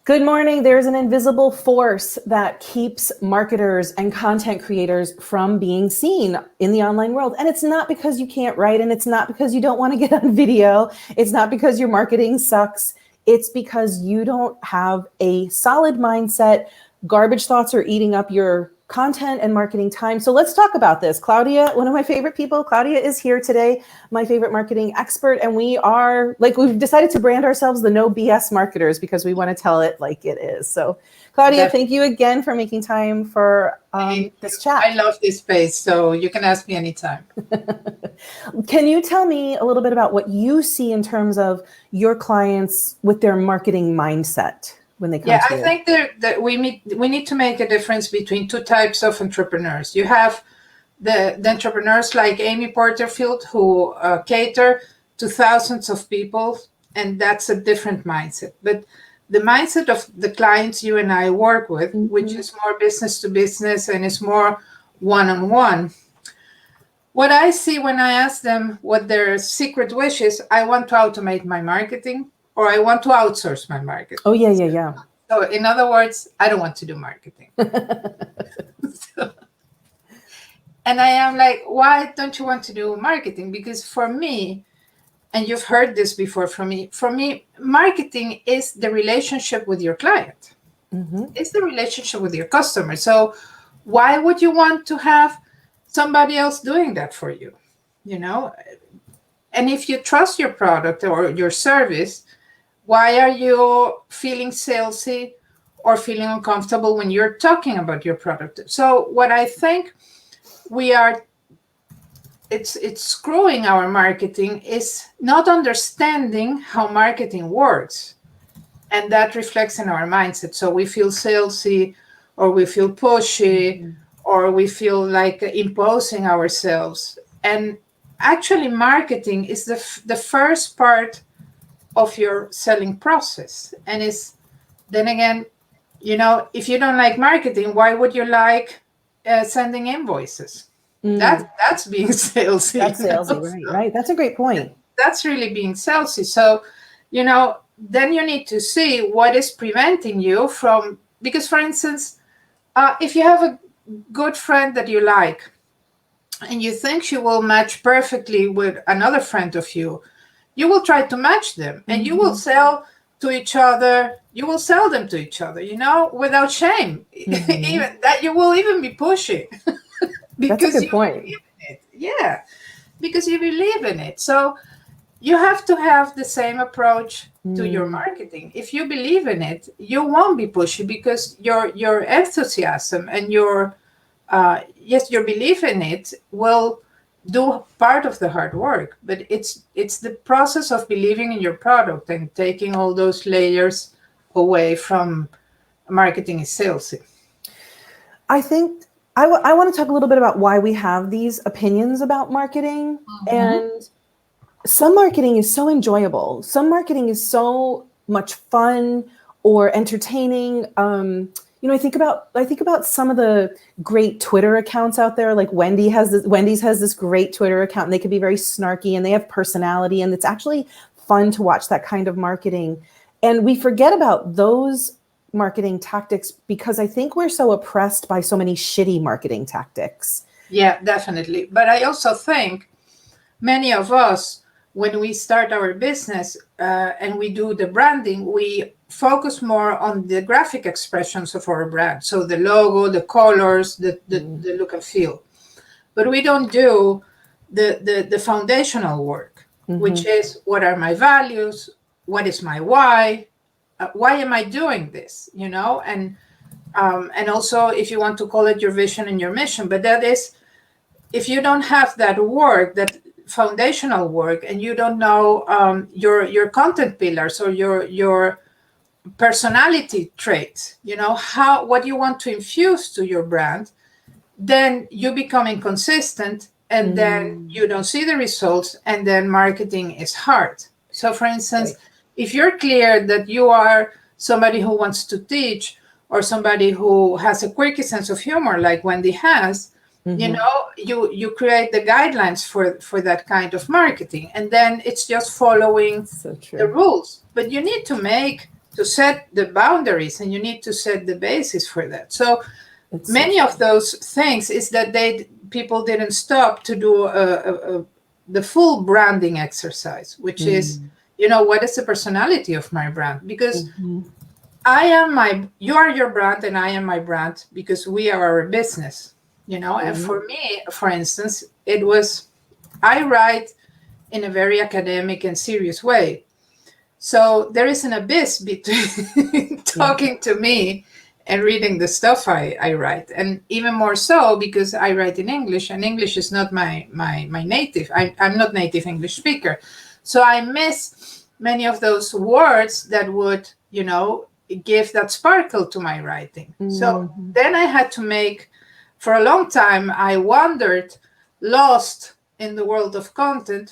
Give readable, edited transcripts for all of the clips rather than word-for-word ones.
Good morning. There's an invisible force that keeps marketers and content creators from being seen in the online world. And it's not because you can't write, and it's not because you don't want to get on video. It's not because your marketing sucks. It's because you don't have a solid mindset. Garbage thoughts are eating up your content and marketing time. So let's talk about this. Claudia, one of my favorite people, Claudia is here today, my favorite marketing expert. And we've decided to brand ourselves the no BS marketers because we want to tell it like it is. So Claudia, thank you again for making time for this chat. I love this space, so you can ask me anytime. Can you tell me a little bit about what you see in terms of your clients with their marketing mindset? When they come to you? I think that we need to make a difference between two types of entrepreneurs. You have the entrepreneurs like Amy Porterfield who cater to thousands of people, and that's a different mindset. But the mindset of the clients you and I work with, which is more business to business and is more one-on-one, what I see when I ask them what their secret wish is, I want to automate my marketing, or I want to outsource my marketing. Oh, yeah. So in other words, I don't want to do marketing. And I am like, why don't you want to do marketing? Because for me, and you've heard this before from me, marketing is the relationship with your client. It's the relationship with your customer. So why would you want to have somebody else doing that for you? You know? And if you trust your product or your service, why are you feeling salesy or feeling uncomfortable when you're talking about your product? So what I think it's screwing our marketing is not understanding how marketing works. And that reflects in our mindset. So we feel salesy, or we feel pushy, or we feel like imposing ourselves. And actually marketing is the first part of your selling process. And then again, if you don't like marketing, why would you like sending invoices? That's being salesy. That's salesy, right? That's a great point. That's really being salesy. So, then you need to see what is preventing you from, because for instance, if you have a good friend that you like, and you think she will match perfectly with another friend of you, you will try to match them, and you will sell to each other. You will sell them to each other, without shame. Even that, you will even be pushy. Because that's a good point. Yeah, because you believe in it. So you have to have the same approach to your marketing. If you believe in it, you won't be pushy, because your enthusiasm and your belief in it will do part of the hard work. But it's the process of believing in your product and taking all those layers away from marketing is salesy. I think I want to talk a little bit about why we have these opinions about marketing. And some marketing is so enjoyable. Some marketing is so much fun or entertaining. I think about some of the great Twitter accounts out there. Like Wendy's has this great Twitter account, and they can be very snarky and they have personality, and it's actually fun to watch that kind of marketing. And we forget about those marketing tactics because I think we're so oppressed by so many shitty marketing tactics. Yeah, definitely. But I also think many of us, when we start our business and we do the branding, we focus more on the graphic expressions of our brand. So the logo, the colors, the look and feel. But we don't do the foundational work, which is, what are my values? What is my why? Why am I doing this? And also, if you want to call it your vision and your mission, but that is, if you don't have that work, that foundational work, and you don't know your content pillars or your personality traits, what you want to infuse to your brand, then you become inconsistent, and then you don't see the results, and then marketing is hard. So for instance, if you're clear that you are somebody who wants to teach, or somebody who has a quirky sense of humor like Wendy has, you create the guidelines for that kind of marketing, and then it's just following the rules. But you need to to set the boundaries, and you need to set the basis for that. So It's many of those things is that people didn't stop to do the full branding exercise, which is, what is the personality of my brand? Because you are your brand and I am my brand because we are our business, and for me, for instance, it was, I write in a very academic and serious way. So there is an abyss between talking to me and reading the stuff I write. And even more so because I write in English, and English is not my native. I'm not native English speaker. So I miss many of those words that would, give that sparkle to my writing. So then I had to make, for a long time, I wandered, lost in the world of content.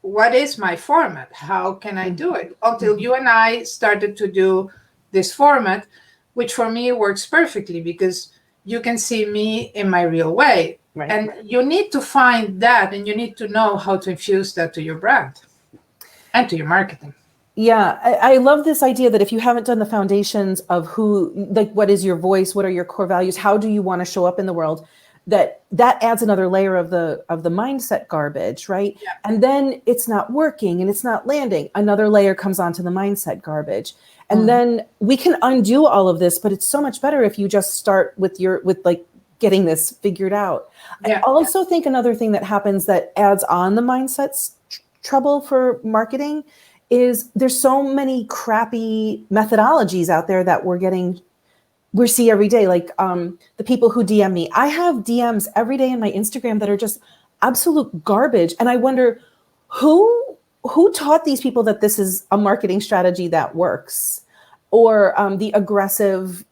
What is my format? How can I do it? Until you and I started to do this format, which for me works perfectly because you can see me in my real way. Right. And you need to find that, and you need to know how to infuse that to your brand and to your marketing. Yeah, I love this idea that if you haven't done the foundations of what is your voice, what are your core values, how do you want to show up in the world, that adds another layer of the mindset garbage, right? Yeah. And then it's not working and it's not landing. Another layer comes onto the mindset garbage. And then we can undo all of this, but it's so much better if you just start with getting this figured out. Yeah. I also think another thing that happens that adds on the mindset's trouble for marketing is there's so many crappy methodologies out there that we see every day, like the people who DM me. I have DMs every day in my Instagram that are just absolute garbage. And I wonder who taught these people that this is a marketing strategy that works, or the aggressive,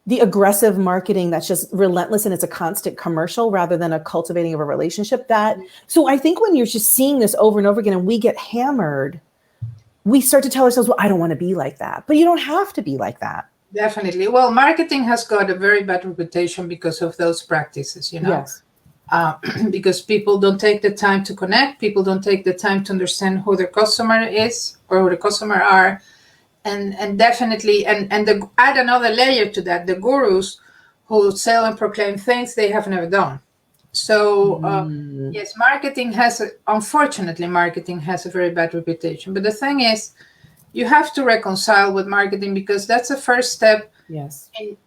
the aggressive marketing that's just relentless and it's a constant commercial rather than a cultivating of a relationship. So I think when you're just seeing this over and over again and we get hammered, we start to tell ourselves, well, I don't want to be like that. But you don't have to be like that. Definitely. Well, marketing has got a very bad reputation because of those practices, Yes. Because people don't take the time to connect. People don't take the time to understand who their customer is or who the customer are. And definitely, and add another layer to that, the gurus who sell and proclaim things they have never done. So yes, unfortunately, marketing has a very bad reputation. But the thing is, you have to reconcile with marketing because that's the first step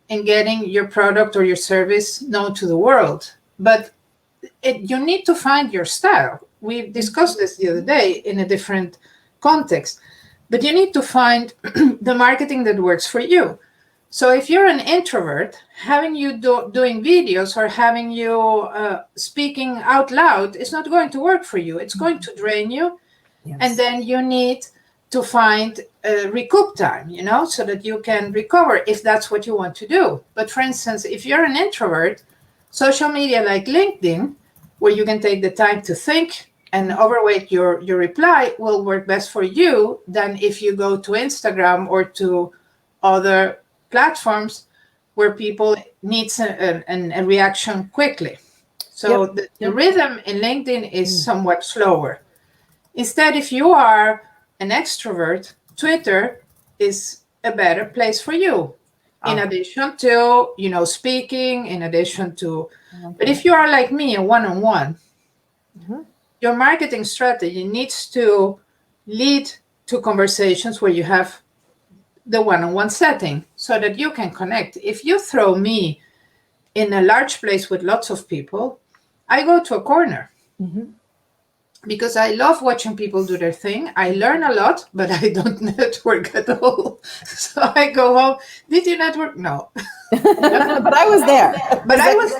in getting your product or your service known to the world. But you need to find your style. We discussed this the other day in a different context. But you need to find the marketing that works for you. So if you're an introvert, having you doing videos or having you speaking out loud is not going to work for you. It's going to drain you. Yes. And then you need to find recoup time, so that you can recover if that's what you want to do. But for instance, if you're an introvert, social media like LinkedIn, where you can take the time to think and overweight your reply, will work best for you than if you go to Instagram or to other platforms where people need a reaction quickly. So the rhythm in LinkedIn is somewhat slower. Instead, if you are an extrovert, Twitter is a better place for you. In addition to, speaking, in addition to, but if you are like me, a one-on-one, your marketing strategy needs to lead to conversations where you have the one-on-one setting so that you can connect. If you throw me in a large place with lots of people, I go to a corner because I love watching people do their thing. I learn a lot, but I don't network at all. So I go home. Did you network? No. But I was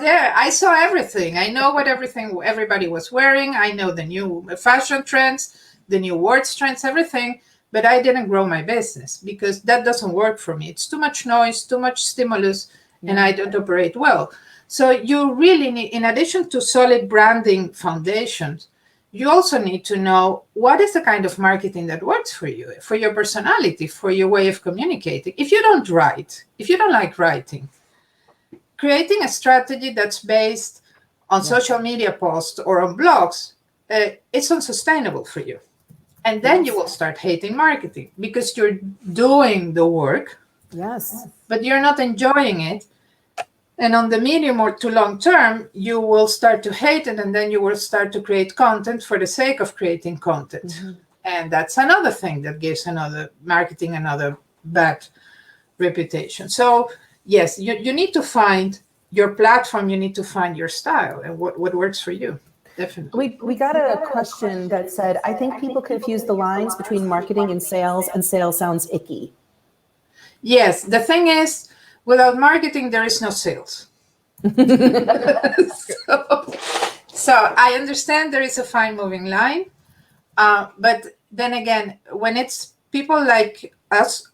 there. I saw everything. I know what everybody was wearing. I know the new fashion trends, the new words trends, everything. But I didn't grow my business because that doesn't work for me. It's too much noise, too much stimulus, and I don't operate well. So you really need, in addition to solid branding foundations, you also need to know what is the kind of marketing that works for you, for your personality, for your way of communicating. If you don't write, if you don't like writing, creating a strategy that's based on social media posts or on blogs, it's unsustainable for you. And then you will start hating marketing because you're doing the work, Yes. but you're not enjoying it. And on the medium or to long term, you will start to hate it, and then you will start to create content for the sake of creating content. Mm-hmm. And that's another thing that gives marketing another bad reputation. So yes, you need to find your platform, you need to find your style and what works for you. Definitely. We got a question that said, I think people confuse the lines between marketing and sales sounds icky. Yes, the thing is, without marketing, there is no sales. So I understand there is a fine moving line, but then again, when it's people like us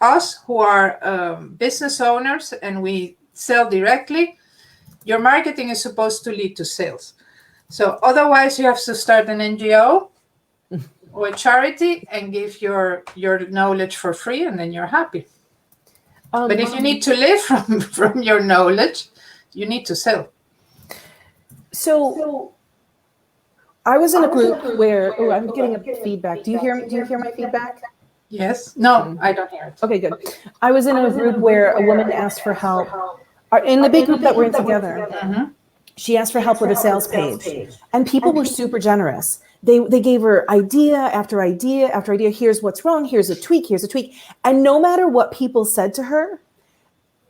who are business owners and we sell directly, your marketing is supposed to lead to sales. So otherwise, you have to start an NGO or a charity and give your knowledge for free, and then you're happy. But if you need to live from your knowledge, you need to sell. So I was in a group where I'm getting a feedback. Do you hear my feedback? Yes. No, I don't hear it. Okay, good. I was in a group where a woman asked for help. In the big group that we're in together, she asked for help with a sales page, and people were super generous. They gave her idea after idea after idea. Here's what's wrong. Here's a tweak. Here's a tweak. And no matter what people said to her,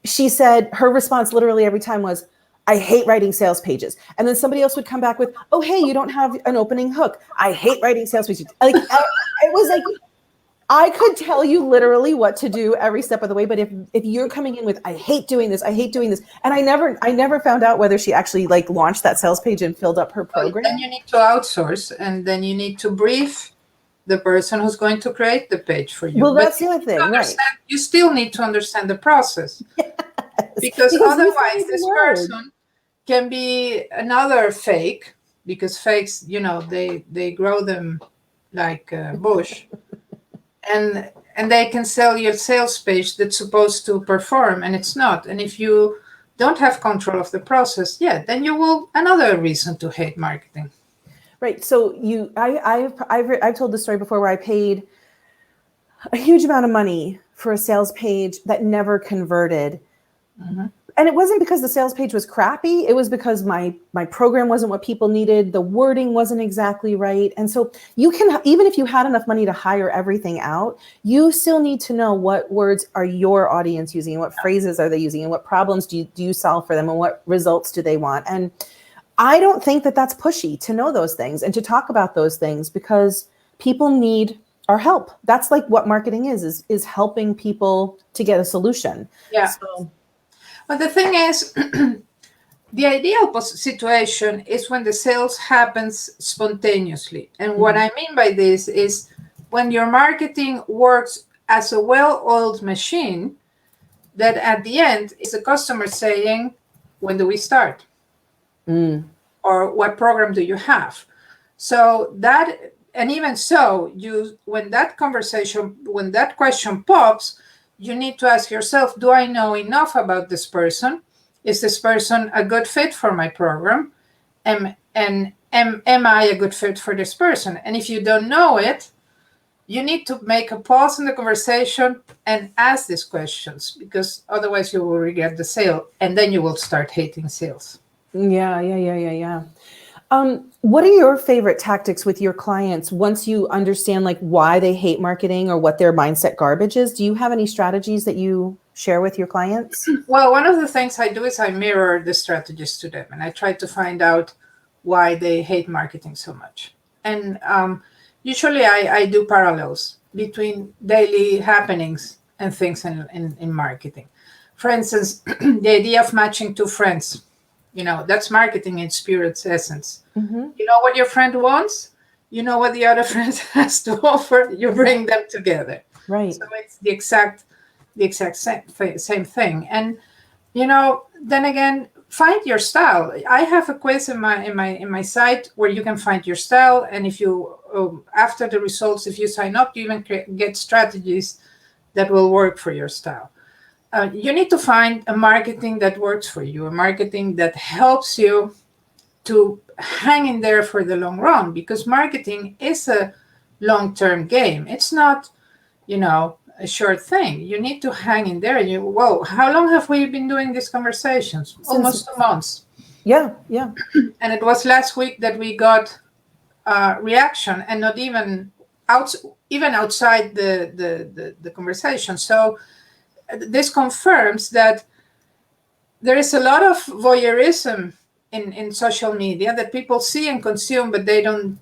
she said her response literally every time was, I hate writing sales pages. And then somebody else would come back with, oh, hey, you don't have an opening hook. I hate writing sales pages. Like, it was like, I could tell you literally what to do every step of the way. But if you're coming in with, I hate doing this, and I never found out whether she actually like launched that sales page and filled up her program. Then you need to outsource, and then you need to brief the person who's going to create the page for you. Well, that's the other thing, right? You still need to understand the process. Yes. Because otherwise this person can be another fake, because fakes, they grow them like a bush. And they can sell you a sales page that's supposed to perform, and it's not. And if you don't have control of the process, then you will another reason to hate marketing. Right. So I've told this story before where I paid a huge amount of money for a sales page that never converted. Mm-hmm. And it wasn't because the sales page was crappy. It was because my program wasn't what people needed. The wording wasn't exactly right. And so you can, even if you had enough money to hire everything out, you still need to know what words are your audience using, and what phrases are they using, and what problems do you solve for them, and what results do they want. And I don't think that that's pushy to know those things and to talk about those things, because people need our help. That's like what marketing is helping people to get a solution. Yeah. So, but the thing is, the ideal situation is when the sales happens spontaneously. And what I mean by this is when your marketing works as a well-oiled machine, that at the end is the customer saying, when do we start? Or what program do you have? So that, and even so, when that question pops, you need to ask yourself, do I know enough about this person? Is this person a good fit for my program? Am I a good fit for this person? And if you don't know it, you need to make a pause in the conversation and ask these questions, because otherwise you will regret the sale, and then you will start hating sales. Yeah. What are your favorite tactics with your clients once you understand like why they hate marketing or what their mindset garbage is? Do you have any strategies that you share with your clients? Well, one of the things I do is I mirror the strategies to them, and I try to find out why they hate marketing so much. And usually I do parallels between daily happenings and things in marketing. For instance, the idea of matching two friends. That's marketing in spirit's essence. Mm-hmm. You know what your friend wants, you know what the other friend has to offer, you bring them together. Right. So it's the exact same thing. And then again, find your style. I have a quiz in my site where you can find your style, and if you after the results, if you sign up, you even get strategies that will work for your style. You need to find a marketing that works for you, a marketing that helps you to hang in there for the long run, because marketing is a long-term game. It's not, a short thing. You need to hang in there. How long have we been doing these conversations? Almost 2 months. Yeah. And it was last week that we got reaction, and not even outside the conversation. So this confirms that there is a lot of voyeurism in social media that people see and consume, but they don't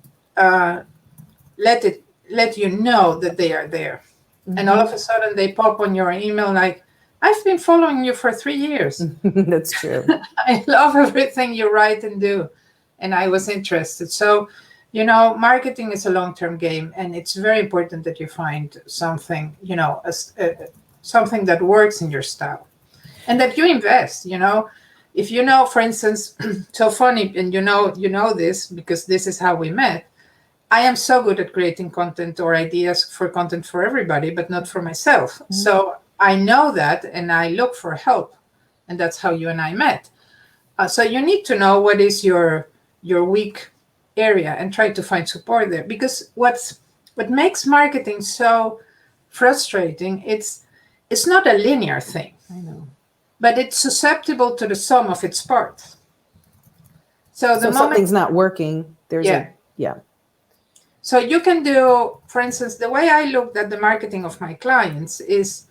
let you know that they are there. Mm-hmm. And all of a sudden they pop on your email like, I've been following you for 3 years. That's true. I love everything you write and do, and I was interested. So, marketing is a long-term game, and it's very important that you find something, something that works in your style, and that you invest. If for instance, so funny, and you know this because this is how we met. I am so good at creating content or ideas for content for everybody, but not for myself. Mm-hmm. So I know that, and I look for help, and that's how you and I met. So you need to know what is your weak area and try to find support there. Because what makes marketing so frustrating, it's not a linear thing. I know. But it's susceptible to the sum of its parts. So the moment something's not working, there's yeah. So you can do, for instance, the way I looked at the marketing of my clients is,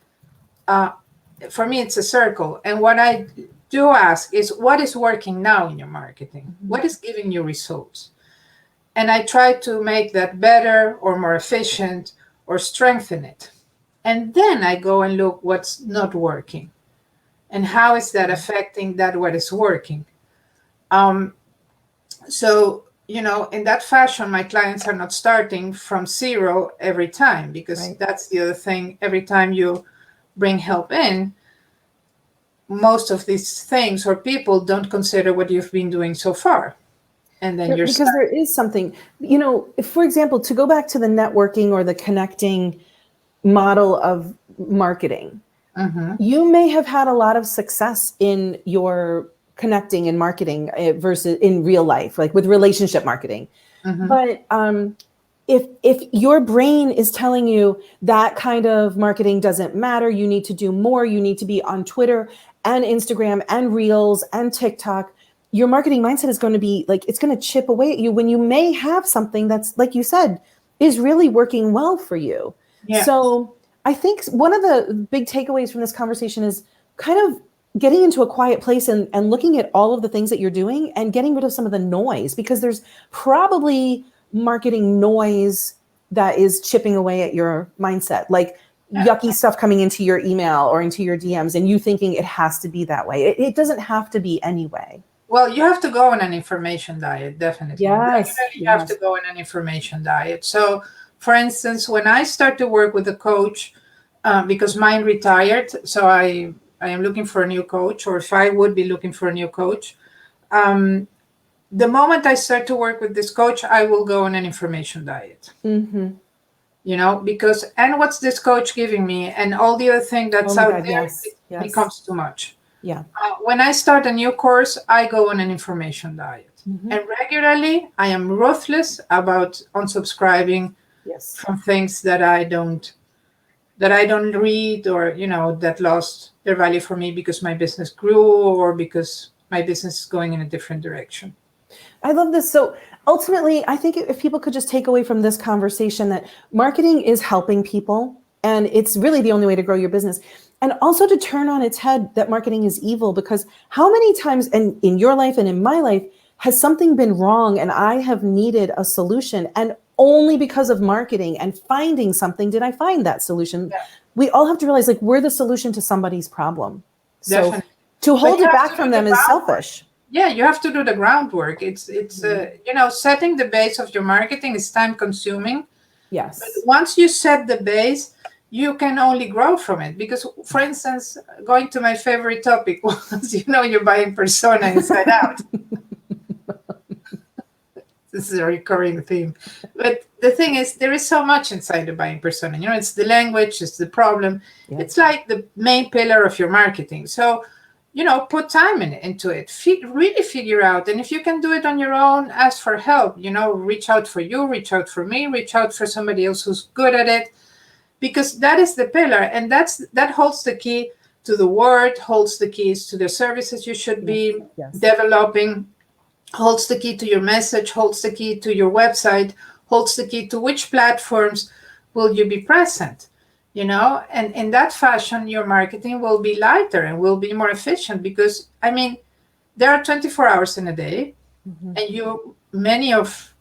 for me, it's a circle. And what I do ask is, what is working now in your marketing? Mm-hmm. What is giving you results? And I try to make that better or more efficient or strengthen it. And then I go and look what's not working. And how is that affecting what is working? So, in that fashion, my clients are not starting from zero every time, because that's the other thing. Every time you bring help in, most of these things or people don't consider what you've been doing so far. And then because there is something, if, for example, to go back to the networking or the connecting model of marketing, mm-hmm. you may have had a lot of success in your connecting and marketing versus in real life, like with relationship marketing. Mm-hmm. But if your brain is telling you that kind of marketing doesn't matter, you need to do more, you need to be on Twitter and Instagram and Reels and TikTok, your marketing mindset is going to be like, it's going to chip away at you when you may have something that's, like you said, is really working well for you. Yeah. So I think one of the big takeaways from this conversation is kind of getting into a quiet place and looking at all of the things that you're doing and getting rid of some of the noise, because there's probably marketing noise that is chipping away at your mindset, like yucky stuff coming into your email or into your DMs and you thinking it has to be that way. It doesn't have to be anyway. Well, you have to go on an information diet, definitely. Yes. You have to go on an information diet. So, for instance, when I start to work with a coach, because mine retired, so I am looking for a new coach, or if I would be looking for a new coach, the moment I start to work with this coach, I will go on an information diet. Mm-hmm. Because, and what's this coach giving me? And all the other thing that's out there, it becomes too much. Yeah. When I start a new course, I go on an information diet. Mm-hmm. And regularly, I am ruthless about unsubscribing from things that I don't read, or, that lost their value for me because my business grew or because my business is going in a different direction. I love this. So ultimately, I think if people could just take away from this conversation that marketing is helping people, and it's really the only way to grow your business. And also to turn on its head that marketing is evil, because how many times in your life and in my life has something been wrong and I have needed a solution, and only because of marketing and finding something did I find that solution. Yeah. We all have to realize, like, we're the solution to somebody's problem. Definitely. So to hold it back from them is selfish. Yeah, you have to do the groundwork. It's setting the base of your marketing is time consuming. Yes. But once you set the base, you can only grow from it. Because, for instance, going to my favorite topic was, your buying persona inside out. This is a recurring theme. But the thing is, there is so much inside the buying persona. It's the language, it's the problem. Yeah. It's like the main pillar of your marketing. So put time into it. Really figure out. And if you can do it on your own, ask for help. Reach out for you, reach out for me, reach out for somebody else who's good at it, because that is the pillar, and that holds the key to the word, holds the keys to the services you should be developing, holds the key to your message, holds the key to your website, holds the key to which platforms will you be present. And in that fashion, your marketing will be lighter and will be more efficient, because there are 24 hours in a day, and many of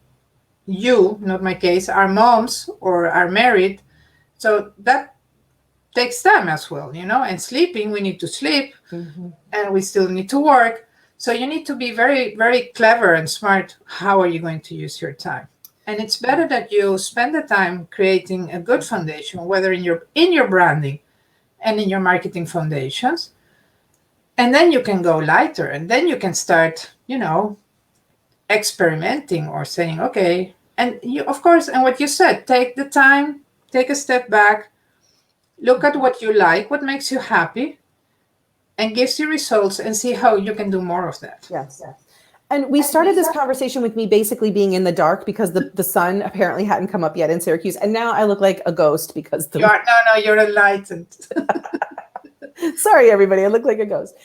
you, not my case, are moms or are married. So that takes time as well, and sleeping, we need to sleep, and we still need to work. So you need to be very, very clever and smart. How are you going to use your time? And it's better that you spend the time creating a good foundation, whether in your branding and in your marketing foundations. And then you can go lighter, and then you can start, experimenting or saying, okay. And you, of course, and what you said, take the time, take a step back, look at what you like, what makes you happy, and gives you results, and see how you can do more of that. Yes. And we started this conversation with me basically being in the dark because the sun apparently hadn't come up yet in Syracuse. And now I look like a ghost because you're enlightened. Sorry, everybody. I look like a ghost.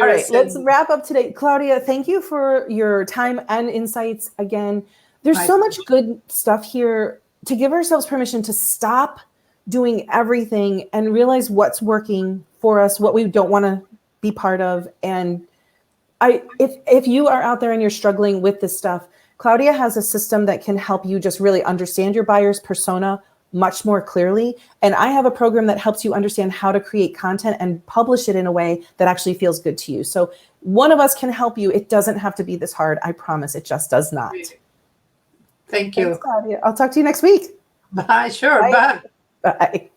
All right, let's wrap up today. Claudia, thank you for your time and insights again. There's so much good stuff here to give ourselves permission to stop doing everything and realize what's working for us, what we don't want to be part of. And if you are out there and you're struggling with this stuff, Claudia has a system that can help you just really understand your buyer's persona much more clearly. And I have a program that helps you understand how to create content and publish it in a way that actually feels good to you. So one of us can help you. It doesn't have to be this hard. I promise it just does not. Thank you. Thanks, Claudia. I'll talk to you next week. Bye. Sure. Bye. Bye.